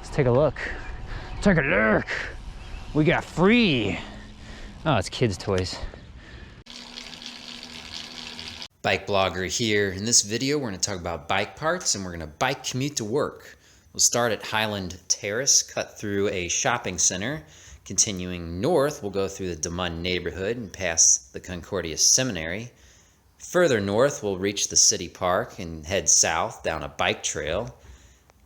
Let's take a look. Take a look. We got free. Oh, it's kids' toys. BikeBlogger here. In this video, we're going to talk about bike parts and we're going to bike commute to work. We'll start at Highland Terrace, cut through a shopping center. Continuing north, we'll go through the DeMund neighborhood and past the Concordia Seminary. Further north, we'll reach the city park and head south down a bike trail.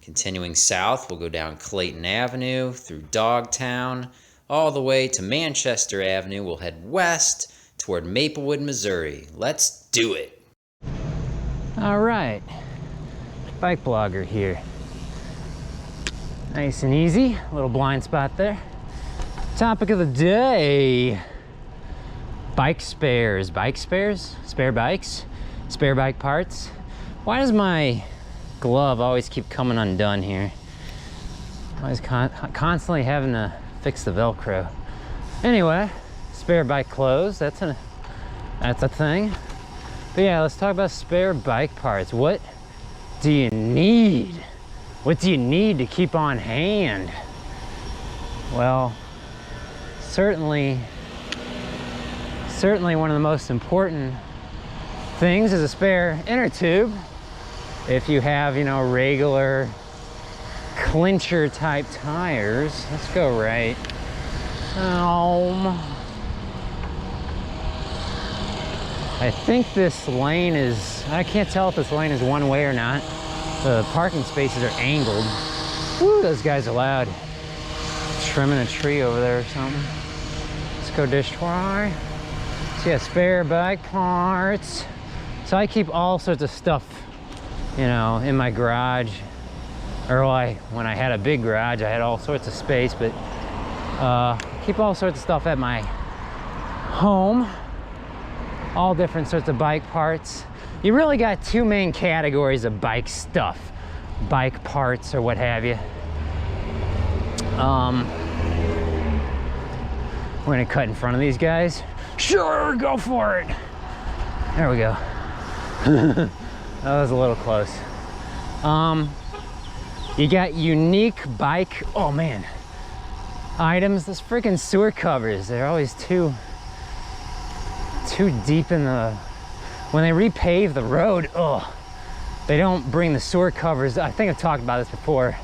Continuing south, we'll go down Clayton Avenue, through Dogtown, all the way to Manchester Avenue. We'll head west toward Maplewood, Missouri. Let's do it. All right, BikeBlogger here. Nice and easy, little blind spot there. Topic of the day, bike spares. Bike spares? Spare bikes? Spare bike parts? Why does my glove always keep coming undone here? Always constantly having to fix the Velcro. Anyway, spare bike clothes, that's a thing. But yeah, let's talk about spare bike parts. What do you need? What do you need to keep on hand? Well, certainly one of the most important things is a spare inner tube. If you have, you know, regular clincher type tires, let's go right. I think this lane is, I can't tell if this lane is one way or not. The parking spaces are angled. Woo, those guys are loud. Trimming a tree over there or something. Let's go dish try. So yeah, spare bike parts. So I keep all sorts of stuff, you know, in my garage. Or when I had a big garage, I had all sorts of space, but keep all sorts of stuff at my home. All different sorts of bike parts. You really got two main categories of bike stuff. Bike parts or what have you. We're gonna cut in front of these guys. Sure, go for it. There we go. That was a little close. You got unique bike, oh man, items. Those freaking sewer covers, they're always too deep in the, when they repave the road, they don't bring the sewer covers, I think I've talked about this before,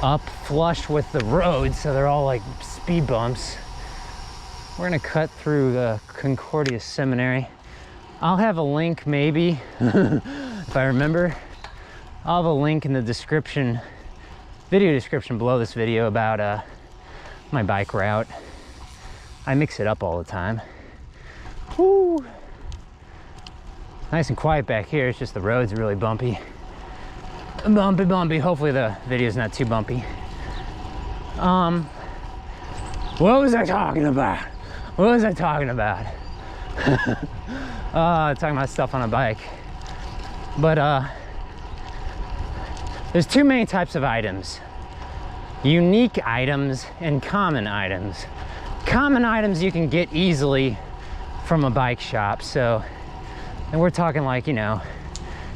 up flush with the road, so they're all like speed bumps. We're gonna cut through the Concordia Seminary. I'll have a link maybe, if I remember. I'll have a link in the description, video description below this video about my bike route. I mix it up all the time. Woo. Nice and quiet back here, it's just the road's really bumpy. Bumpy. Hopefully the video's not too bumpy. What was I talking about? Talking about stuff on a bike. But there's two main types of items. Unique items and common items. Common items you can get easily from a bike shop, so, and we're talking like, you know,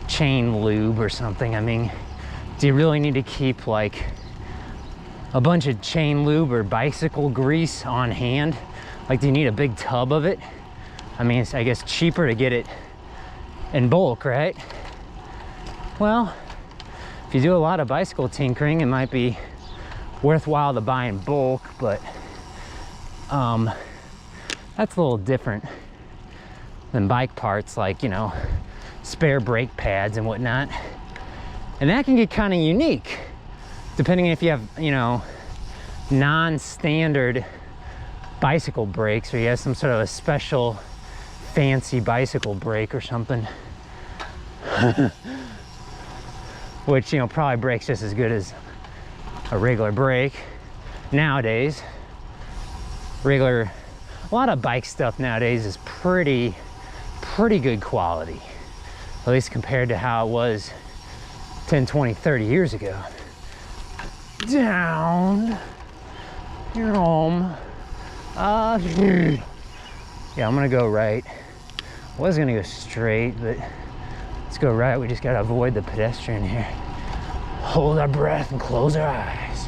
chain lube or something. I mean, do you really need to keep like a bunch of chain lube or bicycle grease on hand? Like, do you need a big tub of it? I mean, it's, I guess, cheaper to get it in bulk, right? Well, if you do a lot of bicycle tinkering, it might be worthwhile to buy in bulk, but that's a little different than bike parts, like, you know, spare brake pads and whatnot. And that can get kind of unique, depending if you have, you know, non-standard bicycle brakes, or you have some sort of a special fancy bicycle brake or something. Which, you know, probably brakes just as good as a regular brake nowadays. A lot of bike stuff nowadays is pretty good quality, at least compared to how it was 10, 20, 30 years ago. Down, you're home. Yeah, I'm gonna go right. I was gonna go straight, but let's go right. We just gotta avoid the pedestrian here. Hold our breath and close our eyes.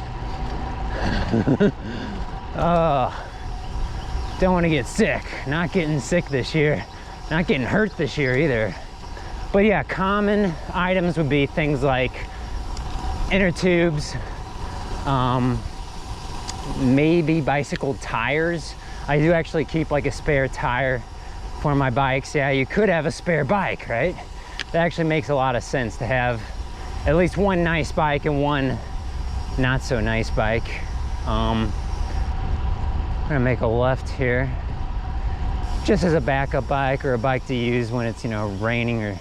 Don't want to get sick. Not getting sick this year. Not getting hurt this year either. But yeah, common items would be things like inner tubes, maybe bicycle tires. I do actually keep like a spare tire for my bikes. Yeah, you could have a spare bike, right? That actually makes a lot of sense to have at least one nice bike and one not so nice bike. I'm gonna make a left here just as a backup bike or a bike to use when it's, you know, raining or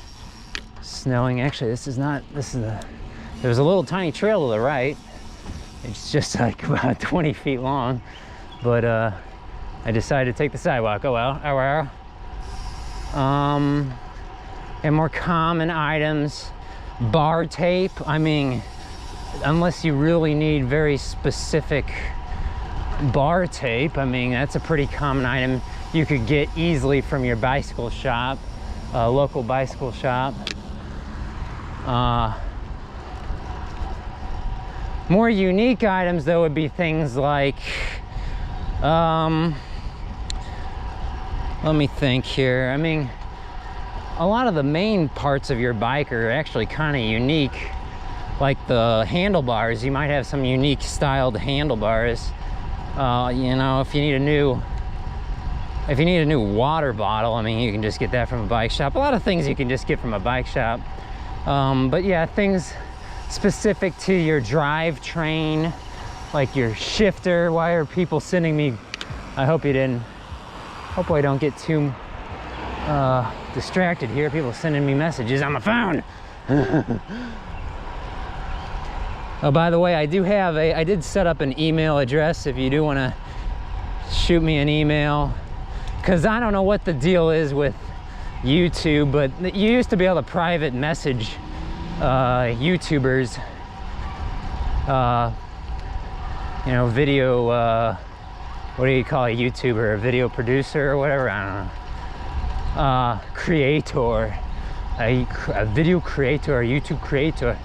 snowing. Actually, there's a little tiny trail to the right. It's just like about 20 feet long, but I decided to take the sidewalk. Oh well. And more common items, bar tape. I mean, unless you really need very specific bar tape, I mean, that's a pretty common item you could get easily from your bicycle shop, local bicycle shop. More unique items though would be things like, let me think here. I mean, a lot of the main parts of your bike are actually kind of unique. Like the handlebars, you might have some unique styled handlebars. You know, if you need a new water bottle, I mean, you can just get that from a bike shop. A lot of things you can just get from a bike shop. But yeah, things specific to your drivetrain, like your shifter. Why are people sending me? Hopefully I don't get too distracted here. People sending me messages on my phone. Oh, by the way, I did set up an email address if you do want to shoot me an email, because I don't know what the deal is with YouTube, but you used to be able to private message YouTubers, you know, video, what do you call a YouTuber, a video producer or whatever, I don't know, creator, a video creator, a YouTube creator.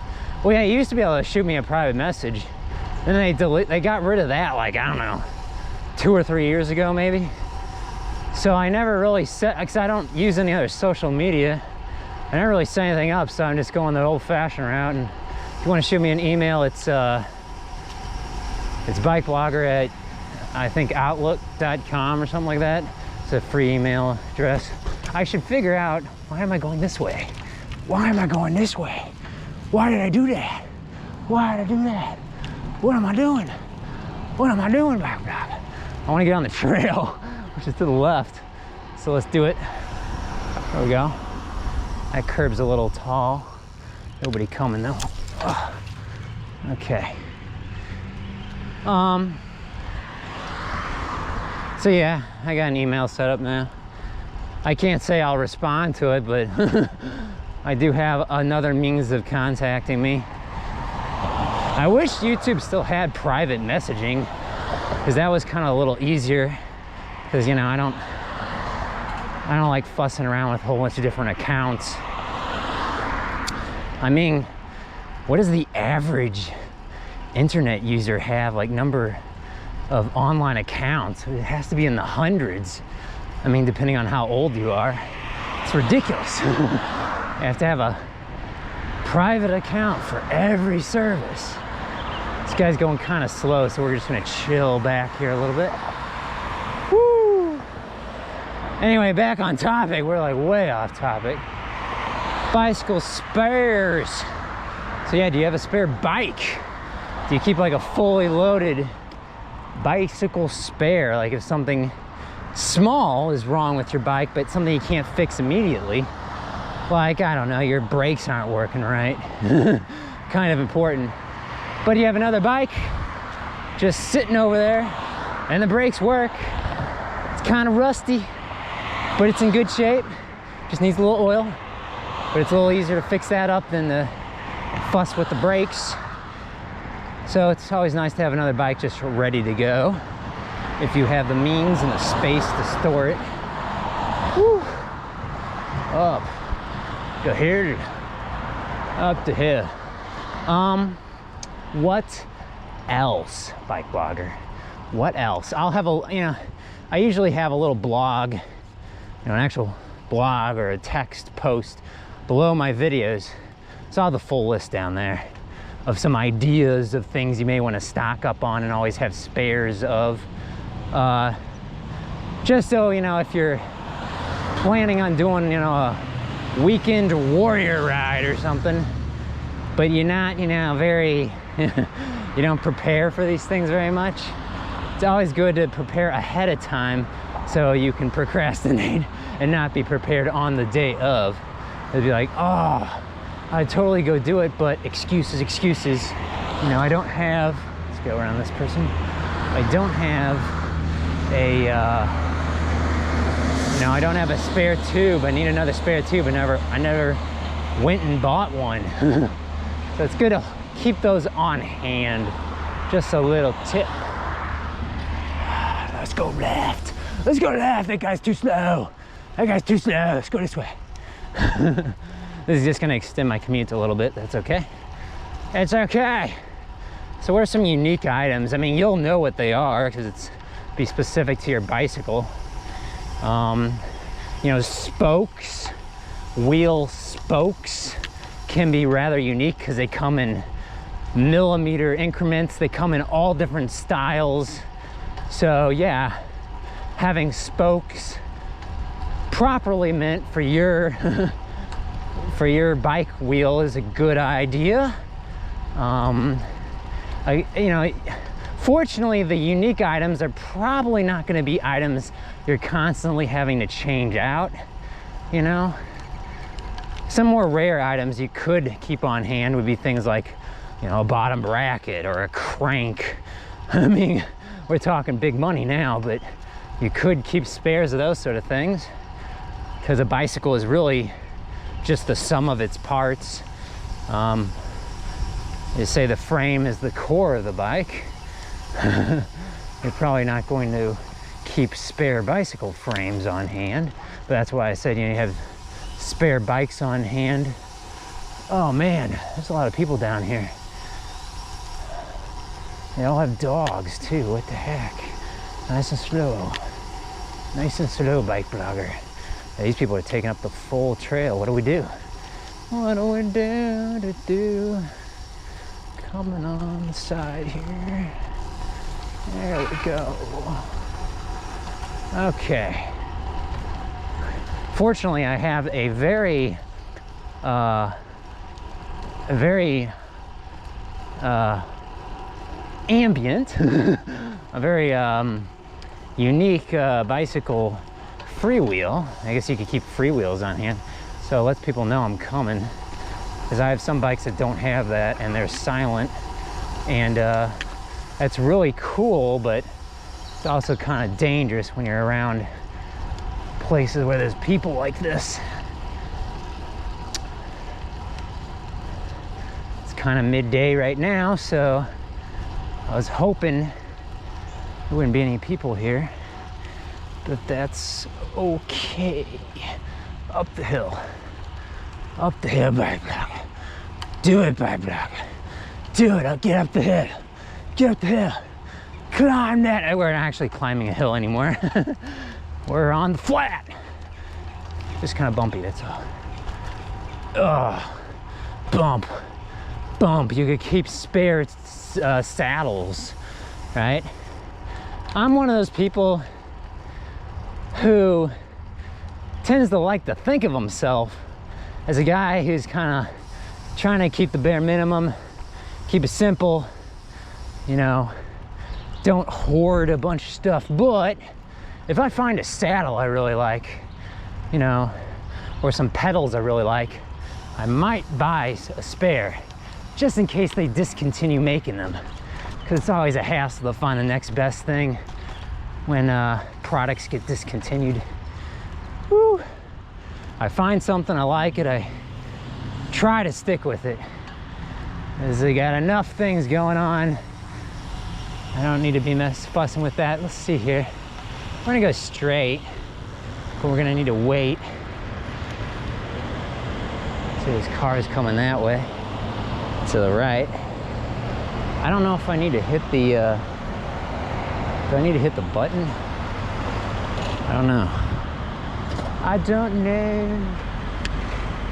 Well, yeah, you used to be able to shoot me a private message. Then they got rid of that, like, I don't know, 2 or 3 years ago, maybe. So I never really set, because I don't use any other social media, I never really set anything up, so I'm just going the old-fashioned route. And if you want to shoot me an email, it's BikeBlogger at, I think, outlook.com or something like that. It's a free email address. I should figure out, why am I going this way? Why am I going this way? Why did I do that? Why did I do that? What am I doing? What am I doing, BikeBlogger? I want to get on the trail, which is to the left. So let's do it. There we go. That curb's a little tall. Nobody coming though. Ugh. Okay. So yeah, I got an email set up now. I can't say I'll respond to it, but I do have another means of contacting me. I wish YouTube still had private messaging, because that was kind of a little easier, because, you know, I don't like fussing around with a whole bunch of different accounts. I mean, what does the average internet user have, like, number of online accounts? It has to be in the hundreds. I mean, depending on how old you are. It's ridiculous. You have to have a private account for every service. This guy's going kind of slow, so we're just gonna chill back here a little bit. Woo! Anyway, back on topic. We're like way off topic. Bicycle spares. So yeah, do you have a spare bike? Do you keep like a fully loaded bicycle spare? Like if something small is wrong with your bike, but something you can't fix immediately, like, I don't know, your brakes aren't working right. Kind of important. But you have another bike just sitting over there and the brakes work. It's kind of rusty, but it's in good shape. Just needs a little oil, but it's a little easier to fix that up than the fuss with the brakes. So it's always nice to have another bike just ready to go if you have the means and the space to store it. Woo. Up to here, up to here. What else, Bike Blogger? What else? I'll have a, you know, I usually have a little blog, you know, an actual blog or a text post below my videos. So I'll have the full list down there of some ideas of things you may want to stock up on and always have spares of. Just so, you know, if you're planning on doing, you know, a weekend warrior ride or something, but you're not, you know, very, you don't prepare for these things very much, it's always good to prepare ahead of time so you can procrastinate and not be prepared on the day of. It'd be like, oh, I'd totally go do it, but excuses. You know, I don't have, let's go around this person. I don't have a, you know, I don't have a spare tube. I need another spare tube, and I never went and bought one. So it's good to keep those on hand. Just a little tip. Let's go left. Let's go left. That guy's too slow. That guy's too slow. Let's go this way. This is just gonna extend my commute a little bit. That's okay. It's okay. So what are some unique items? I mean, you'll know what they are because it's be specific to your bicycle. You know, spokes, wheel spokes can be rather unique because they come in millimeter increments. They come in all different styles. So yeah, having spokes properly meant for your for your bike wheel is a good idea. You know, fortunately, the unique items are probably not going to be items you're constantly having to change out. You know, some more rare items you could keep on hand would be things like, you know, a bottom bracket or a crank. I mean, we're talking big money now, but you could keep spares of those sort of things, because a bicycle is really just the sum of its parts. You say the frame is the core of the bike. You're probably not going to keep spare bicycle frames on hand, but that's why I said, you know, you have spare bikes on hand. Oh man, there's a lot of people down here. They all have dogs too. What the heck? Nice and slow. Nice and slow, Bike Blogger. Yeah, these people are taking up the full trail. What do we do? What do we do? Coming on the side here. There we go. Okay. Fortunately, I have a very ambient, a very unique bicycle freewheel. I guess you could keep freewheels on hand. So it lets people know I'm coming, because I have some bikes that don't have that and they're silent, and that's really cool, but it's also kind of dangerous when you're around places where there's people like this. It's kind of midday right now, so I was hoping there wouldn't be any people here, but that's okay. Up the hill, Bike Blogger. Do it, Bike Blogger. Do it. I'll get up the hill. Get up the hill. Climb that. We're not actually climbing a hill anymore. We're on the flat. Just kind of bumpy, that's all. Oh, bump. You could keep spare saddles, right? I'm one of those people who tends to like to think of himself as a guy who's kind of trying to keep the bare minimum, keep it simple, you know, don't hoard a bunch of stuff. But if I find a saddle I really like, you know, or some pedals I really like, I might buy a spare just in case they discontinue making them, because it's always a hassle to find the next best thing when products get discontinued. Woo. I find something I like it, I try to stick with it, because they got enough things going on. I don't need to be fussing with that. Let's see here. We're gonna go straight, but we're gonna need to wait. See, this car is coming that way, to the right. I don't know if I need to hit the, do I need to hit the button? I don't know. I don't know.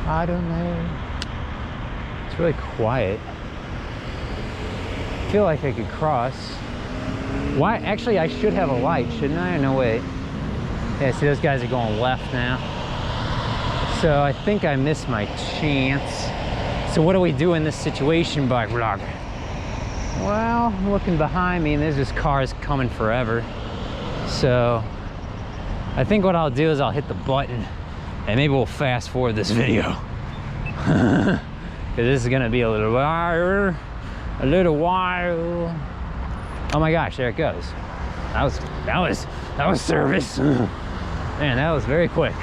I don't know. It's really quiet. I feel like I could cross. Why? Actually, I should have a light, shouldn't I? No, wait. Yeah, see, those guys are going left now. So I think I missed my chance. So what do we do in this situation, BikeBlogger? Well, I'm looking behind me and there's just cars coming forever. So I think what I'll do is I'll hit the button and maybe we'll fast forward this video. Because this is gonna be a little while. A little while. Oh my gosh, there it goes. That was service. Man, that was very quick.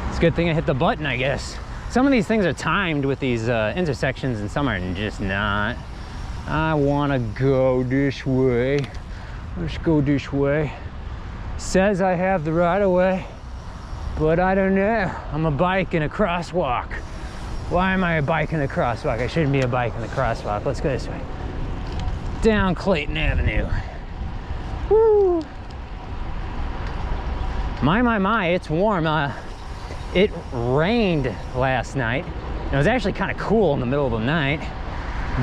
It's a good thing I hit the button, I guess. Some of these things are timed with these intersections and some are just not. I wanna go this way. Let's go this way. Says I have the right of way, but I don't know. I'm a bike in a crosswalk. Why am I a bike in a crosswalk? I shouldn't be a bike in the crosswalk. Let's go this way. Down Clayton Avenue. Woo! My, it's warm. It rained last night. It was actually kind of cool in the middle of the night,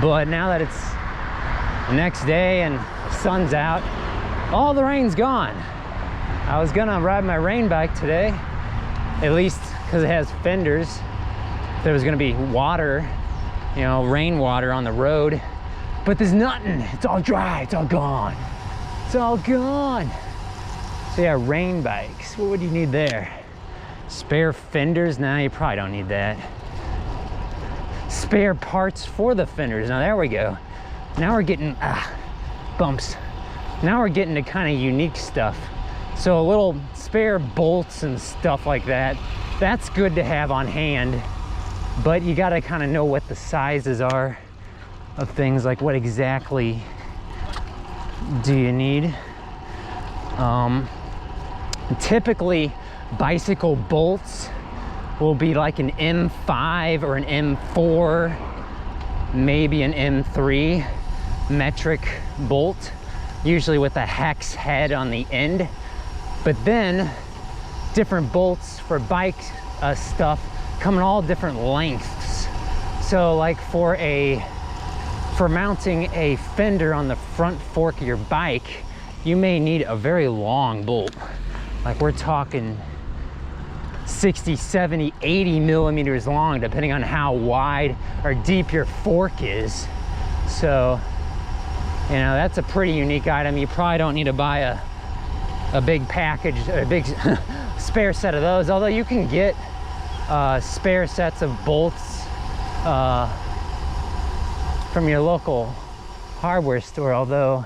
but now that it's the next day and the sun's out, all the rain's gone. I was gonna ride my rain bike today, at least because it has fenders. There was gonna be water, you know, rainwater on the road, but there's nothing. It's all dry, it's all gone. It's all gone. So yeah, rain bikes. What would you need there? Spare fenders? Nah, you probably don't need that. Spare parts for the fenders. Now there we go. Now we're getting, bumps. Now we're getting to kind of unique stuff. So a little spare bolts and stuff like that, that's good to have on hand, but you gotta kind of know what the sizes are of things, like what exactly do you need. Typically bicycle bolts will be like an M5 or an M4, maybe an M3 metric bolt, usually with a hex head on the end. But then different bolts for bike stuff come in all different lengths. So like for mounting a fender on the front fork of your bike, you may need a very long bolt. Like we're talking 60, 70, 80 millimeters long, depending on how wide or deep your fork is. So, you know, that's a pretty unique item. You probably don't need to buy a big package, a big spare set of those, although you can get spare sets of bolts from your local hardware store, although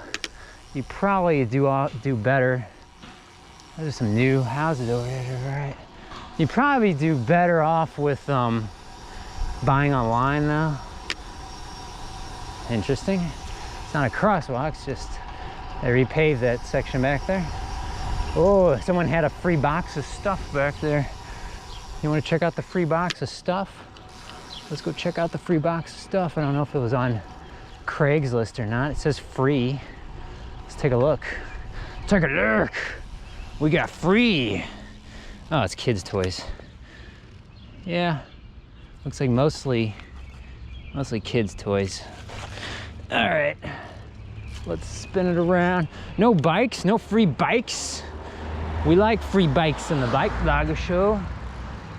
you probably do better. There's some new houses over here, right? You probably do better off with buying online though. Interesting. It's not a crosswalk, it's just they repaved that section back there. Oh, someone had a free box of stuff back there. You want to check out the free box of stuff? Let's go check out the free box of stuff. I don't know if it was on Craigslist or not. It says free. Let's take a look. Take a look. We got free. Oh, it's kids' toys. Yeah, looks like mostly kids' toys. All right, let's spin it around. No bikes, no free bikes. We like free bikes in the BikeBlogger show.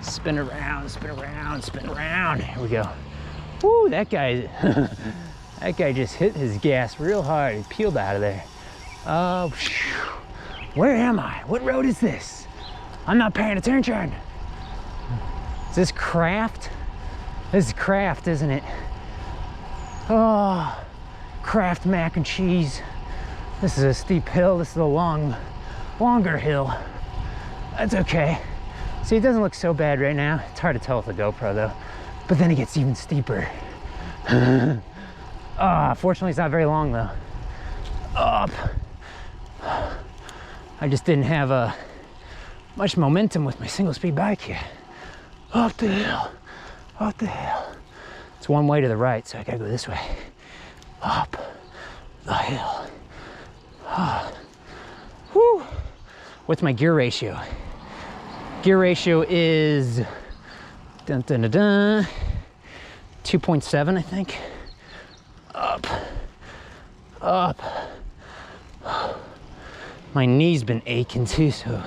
Spin around, spin around, spin around. Here we go. Woo, that guy, that guy just hit his gas real hard. He peeled out of there. Oh, where am I? What road is this? I'm not paying attention. Is this Kraft? This is Kraft, isn't it? Oh, Kraft mac and cheese. This is a steep hill. This is a longer hill. That's okay. See, it doesn't look so bad right now. It's hard to tell with the GoPro though, but then it gets even steeper. Fortunately it's not very long though. Up. I just didn't have much momentum with my single speed bike here. Up the hill, up the hill. It's one way to the right, so I gotta go this way. Up. the hill. Whew. What's my gear ratio? Gear ratio is 2.7, I think. Up, up. My knee's been aching too, so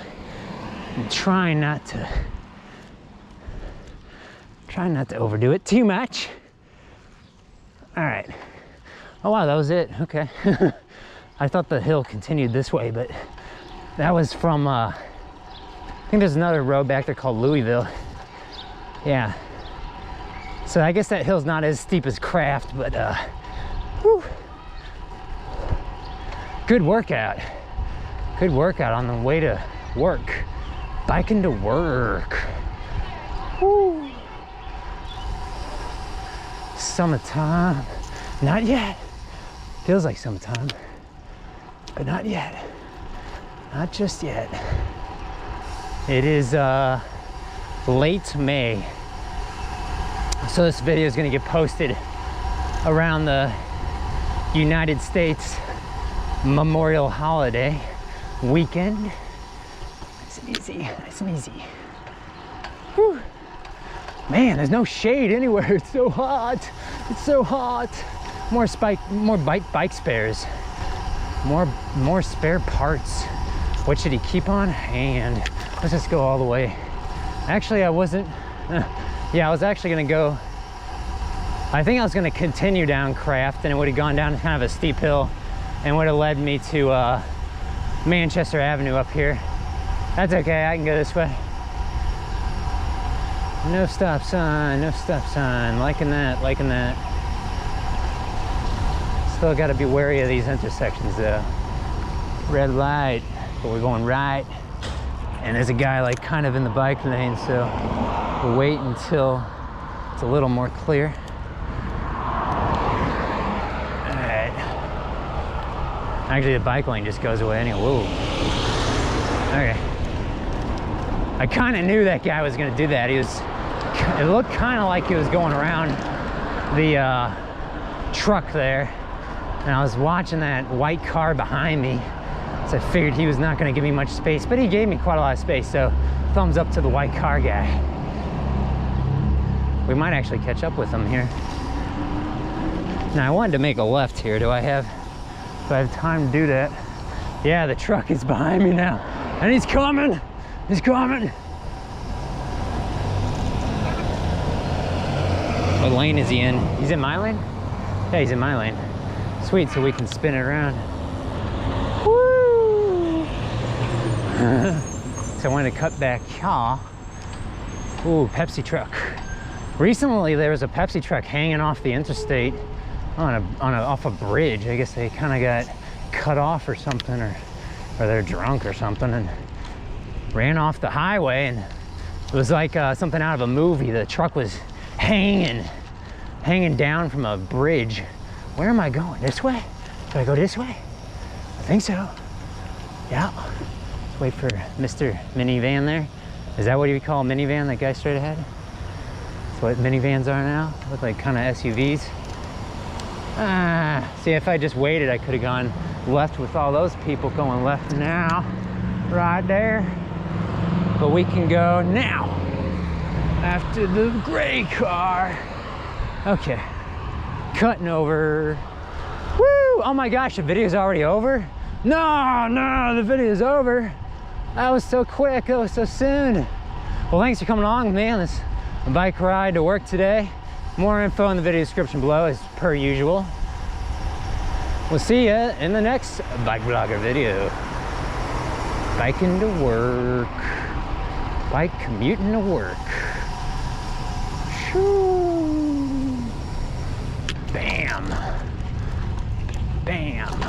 I'm trying not to overdo it too much. All right. Oh wow, that was it. Okay. I thought the hill continued this way, but that was from I think there's another road back there called Louisville. Yeah. So I guess that hill's not as steep as Craft, but whew. Good workout. Good workout on the way to work. Biking to work. Woo. Summertime. Not yet. Feels like summertime, but not yet. Not just yet. It is late May. So this video is gonna get posted around the United States Memorial Holiday weekend. Nice and easy, nice and easy. Whew. Man, there's no shade anywhere. It's so hot. It's so hot. More bike spares. More spare parts. What should he keep on? And let's just go all the way. Actually, I wasn't. Yeah, I was actually gonna go. I think I was gonna continue down Craft, and it would have gone down kind of a steep hill, and would have led me to Manchester Avenue up here. That's okay. I can go this way. No stop sign, no stop sign. Liking that, liking that. Still got to be wary of these intersections though. Red light, but we're going right. And there's a guy like kind of in the bike lane, so we'll wait until it's a little more clear. All right. Actually, the bike lane just goes away anyway. Whoa. Okay. I kind of knew that guy was going to do that. It looked kind of like he was going around the truck there. And I was watching that white car behind me. So I figured he was not going to give me much space, but he gave me quite a lot of space. So thumbs up to the white car guy. We might actually catch up with him here. Now I wanted to make a left here. Do I have time to do that? Yeah, the truck is behind me now. And he's coming. He's coming. What lane is he in? He's in my lane? Yeah, he's in my lane. Sweet, so we can spin it around. Woo! So I wanted to cut back here. Ooh, Pepsi truck. Recently, there was a Pepsi truck hanging off the interstate off a bridge. I guess they kind of got cut off or something, or they're drunk or something, and ran off the highway. And it was like something out of a movie. The truck was hanging down from a bridge. Where am I going? This way? Should I go this way? I think so. Yeah. Let's wait for Mr. Minivan there. Is that what you call a minivan, that guy straight ahead? That's what minivans are now. Look like kind of SUVs. See, if I just waited, I could have gone left with all those people going left now. Right there. But we can go now. After the gray car. Okay. Cutting over. Woo! Oh my gosh, the video's already over? No, the video's over. That was so quick, that was so soon. Well, thanks for coming along with me on this bike ride to work today. More info in the video description below as per usual. We'll see ya in the next BikeBlogger video. Biking to work. Bike commuting to work. Shoo. Bam. Bam.